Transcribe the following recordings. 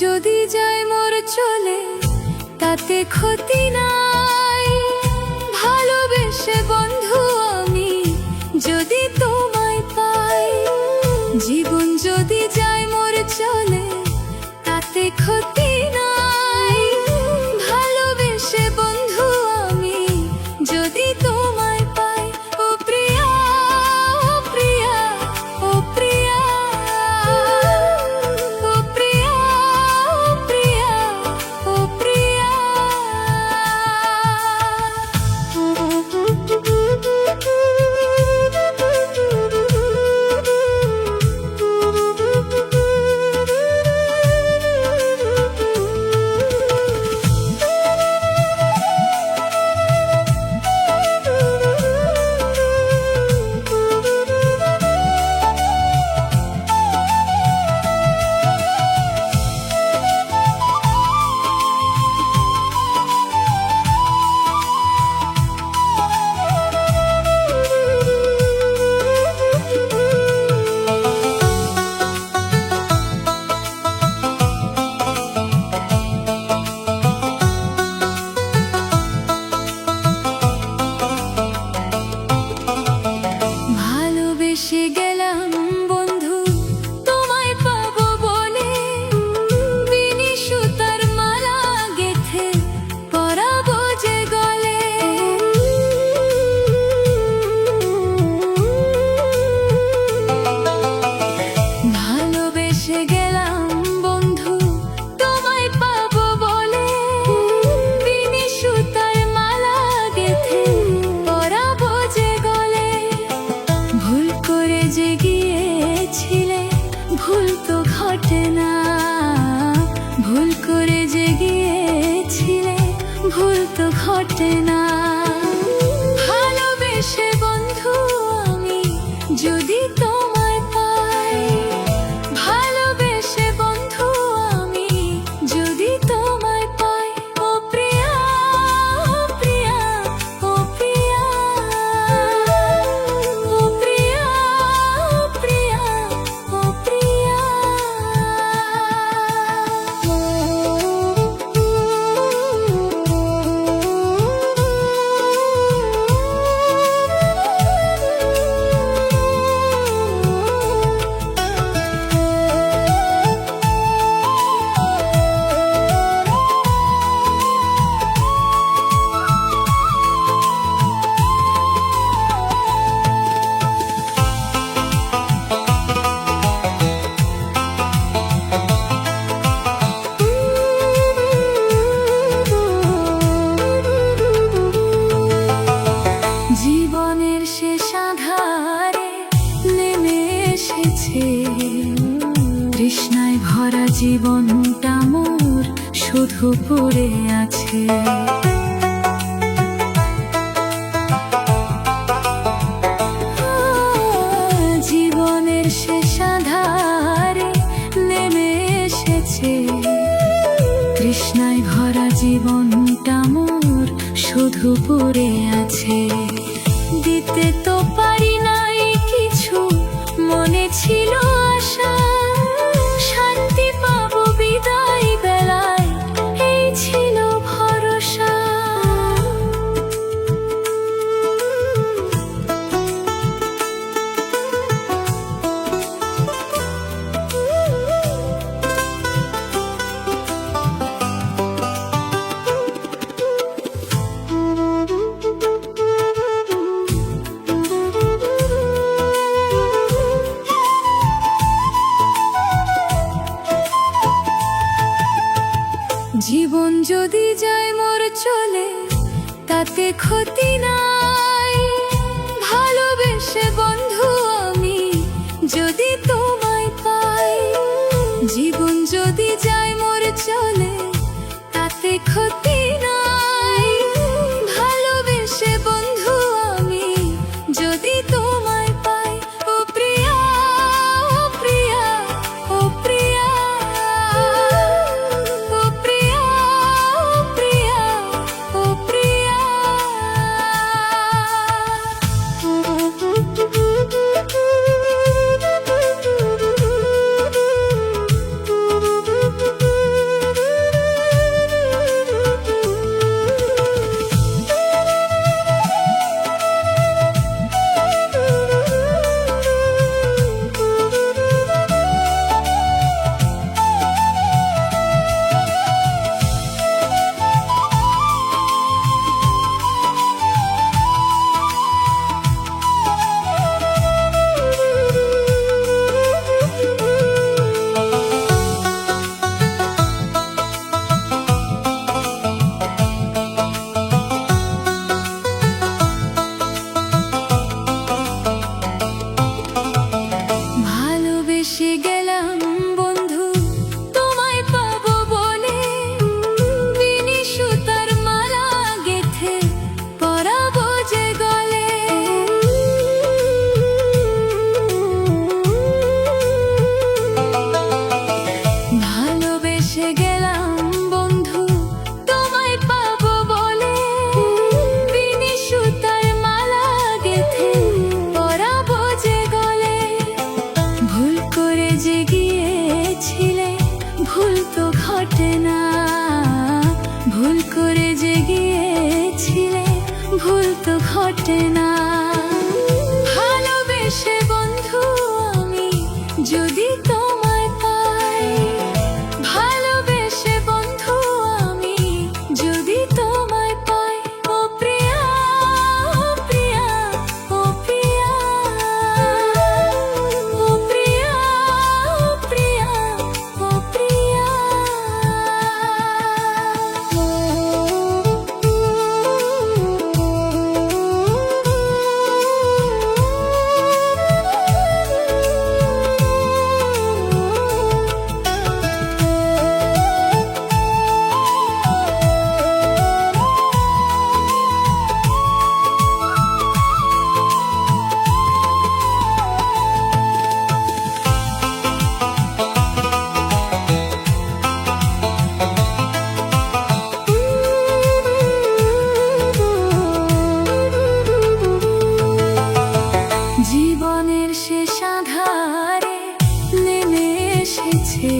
যদি যায় মোর চলে তাতে ক্ষতি নাই, ভালোবেসে বন্ধু আমি যদি তোমায় পাই। জীবন যদি যায় মোর চলে তাতে ক্ষতি নাই, ভালোবেসে বন্ধু আমি যদি তোমায় পাই। ও প্রিয়া, ও প্রিয়া, ও প্রিয়া, ও প্রিয়া, ও প্রিয়া, ও প্রিয়া। ভালোবেসে গেলাম বন্ধু তোমায় পাবো বলে, বিনি সুতার মালা গেথে পরাবো যে গলে। ভালোবেসে গেলাম বন্ধু তোমায় পাবো বলে, বিনি সুতার মালা গেথে পরাবো যে গলে। ভুল করে যে গিয়েছিলে ভুল তো ঘটে না, ভুল করে যে গিয়েছিলে ভুল তো ঘটে না। ভালোবেসে বন্ধু আমি যদি তোমায় পাই, ভালোবেসে বন্ধু আমি যদি তোমায় পাই। ও প্রিয়া, ও প্রিয়া, ও প্রিয়া, ও প্রিয়া, ও প্রিয়া, ও প্রিয়া। জীবনের শেষ আঁধারে নেমে এসেছে, তৃষ্ণায় ভরা জীবনটা মোর শুধু পড়ে আছে। জীবনের শেষ আঁধারে নেমে এসেছে, তৃষ্ণায় ভরা জীবনটা মোর শুধু পড়ে আছে। দিতে তো পারি নাই কিছু, মনে ছিল আশা শান্তি পাবো বিদায় বেলায়, এই ছিল ভরসা। জীবন যদি যায় মোর চলে তাতে ক্ষতি নাই, ভালোবেসে বন্ধু আমি যদি তোমায় পাই। জীবন যদি যায় মোর চলে তাতে ক্ষতি নাই, ভালোবেসে বন্ধু আমি যদি তোমায় পাই। ও প্রিয়া, ও প্রিয়া, ও প্রিয়া, ও প্রিয়া, ও প্রিয়া, ও প্রিয়া। ঘটে না। ভালোবেসে বন্ধু আমি যদি তোমায় পাই, ভালোবেসে বন্ধু আমি যদি তোমায় পাই, ও প্রিয়া, ও প্রিয়া, ও প্রিয়া, ও প্রিয়া, ও প্রিয়া, ও প্রিয়া। জীবনের শেষ আঁধারে নেমে এসেছে,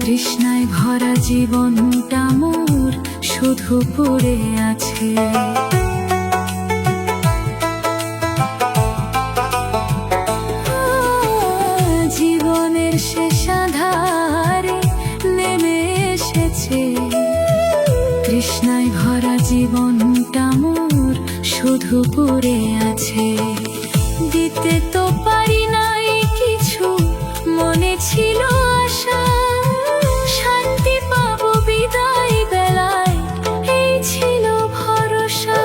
তৃষ্ণায় ভরা জীবনটা মোর শুধু পড়ে আছে। জীবনের শেষ আঁধারে নেমে এসেছে, তৃষ্ণায় ভরা জীবনটা মোর শুধু পড়ে আছে। দিতে তো পারি নাই কিছু, মনে ছিল আশা শান্তি পাবো বিদায় বেলায়, এই ছিল ভরসা।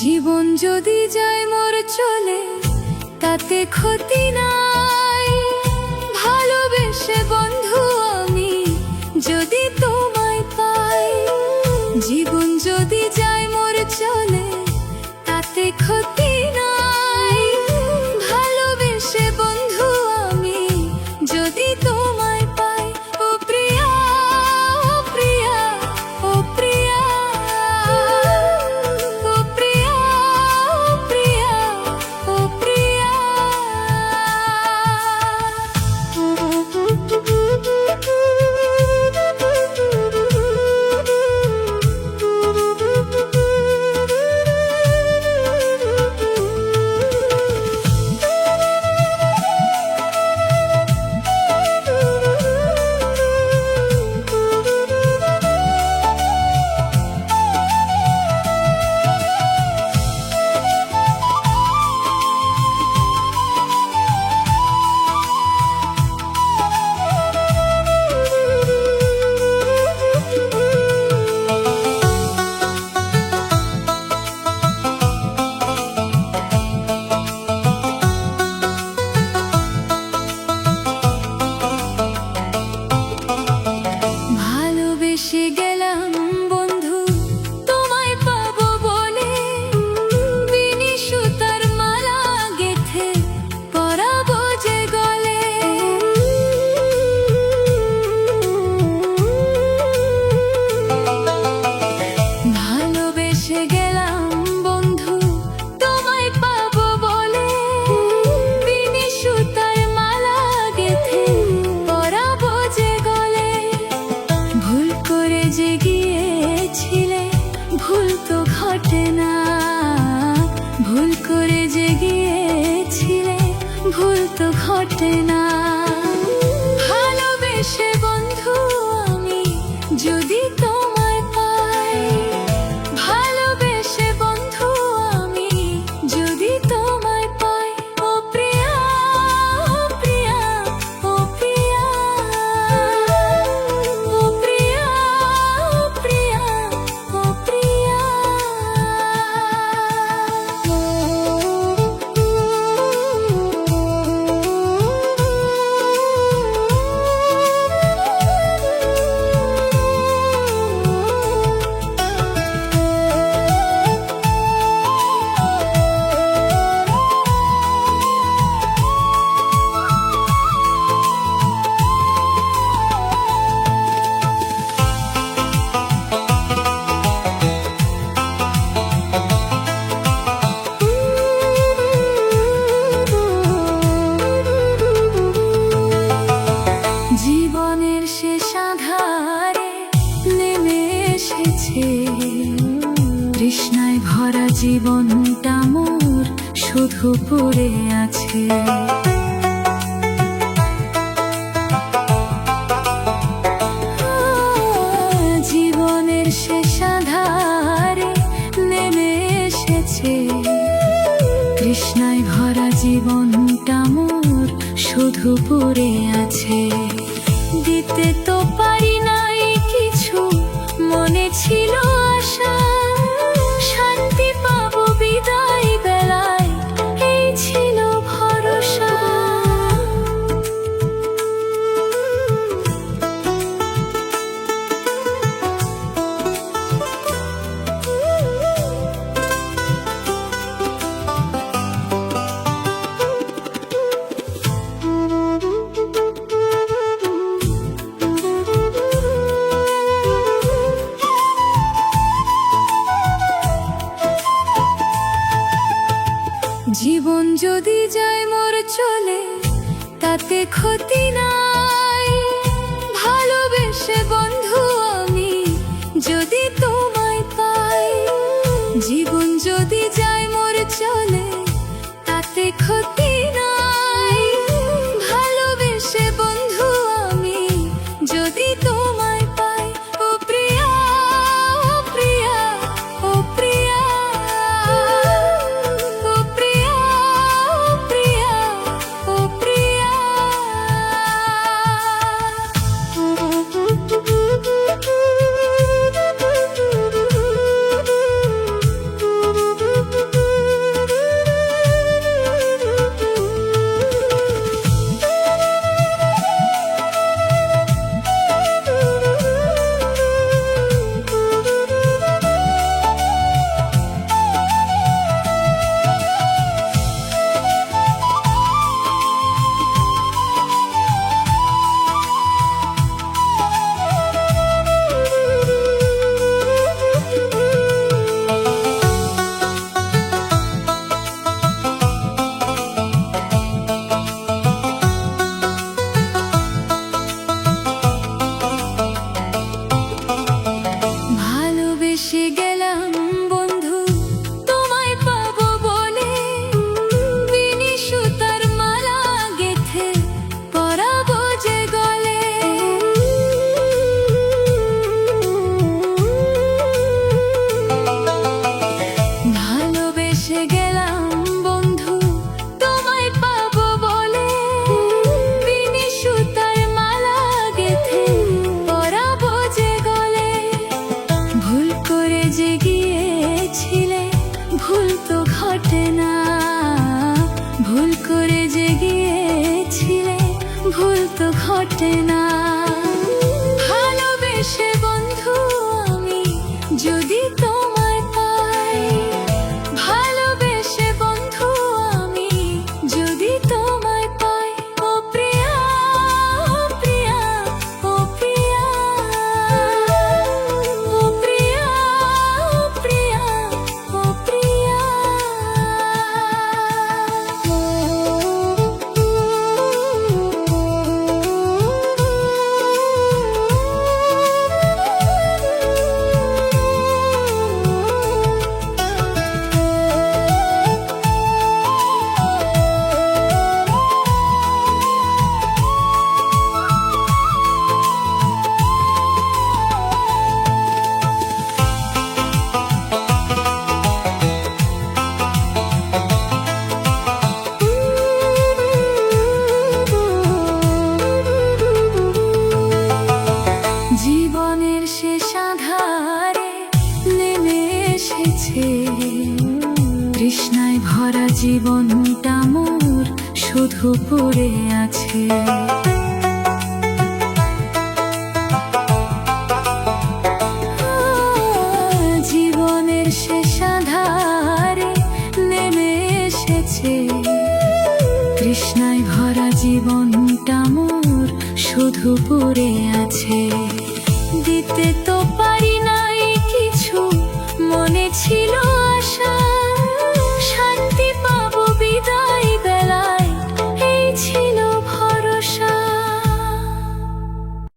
জীবন যদি যায় মোর চলে তাতে ক্ষতি নাই, ভালোবেসে বন্ধু আমি যদি তোমায় পাই। জীবন যদি যায় মোর চলে তাতে ক্ষতি নাই, ভালোবেসে বন্ধু আমি যদি তোমায় পাই, ও প্রিয়া, ও প্রিয়া, ও প্রিয়া, ও প্রিয়া, ও প্রিয়া, ও প্রিয়া। ভালোবেসে গেলাম বন্ধু তোমায় পাবো বলে, বিনি সুতার মালা গেথে পরাবো যে গলে। ভালোবেসে গেলাম বন্ধু তোমায় পাবো বলে, বিনি সুতার মালা গেথে পরাবো যে গলে। ভুল করে যে গিয়েছিলে ভুল তো ঘটে না, ভুল করে যে গিয়েছিলে ভুল তো ঘটে না। ভালোবেসে বন্ধু আমি যদি তোমায় পাই, ভালোবেসে বন্ধু আমি যদি তোমায় পাই, ও প্রিয়া, ও প্রিয়া, ও প্রিয়া, ও প্রিয়া, ও প্রিয়া, ও প্রিয়া। শুধু পড়ে আছে। জীবনের শেষ আঁধারে নেমে এসেছে, তৃষ্ণায় ভরা জীবনটা মোর শুধু পড়ে আছে। দিতে তো পারি নাই কিছু, মনে ছিল আশা শান্তি পাবো বিদায় বেলায়, এই ছিল ভরসা। জীবন যদি যায় মোর চলে তাতে ক্ষতি নাই, ভালোবেসে বন্ধু আমি যদি তোমায় পাই। জীবন যদি যায় মোর চলে তাতে ক্ষতি নাই, ভালোবেসে বন্ধু আমি যদি তোমায় পাই। ও প্রিয়া, ও প্রিয়া, ও প্রিয়া, ও প্রিয়া, ও প্রিয়া, ও প্রিয়া। ভালোবেসে গেলাম বন্ধু তোমায় পাবো বলে, বিনি সুতার মালা গেথে পরাবো যে গলে। ভালোবেসে গেলাম বন্ধু তোমায় পাবো বলে, বিনি সুতার মালা গেথে পরাবো যে গলে। ভুল করে যে গিয়েছিলে ভুল তো ঘটে না, ভুল করে যে গিয়েছিলে ভুল তো ঘটে না। ভালোবেসে বন্ধু আমি যদি তোমায় পাই, ভালোবেসে বন্ধু আমি যদি তোমায় পাই। ও প্রিয়া, ও প্রিয়া, ও প্রিয়া, ও প্রিয়া, ও প্রিয়া, ও প্রিয়া। জীবনের শেষ আঁধারে নেমে এসেছে, তৃষ্ণায় ভরা জীবনটা মোর শুধু পড়ে আছে। জীবনের শেষ আঁধারে নেমে এসেছে, তৃষ্ণায় ভরা জীবনটা মোর শুধু পড়ে আছে। দিতে তো পারি নাই কিছু, মনে ছিল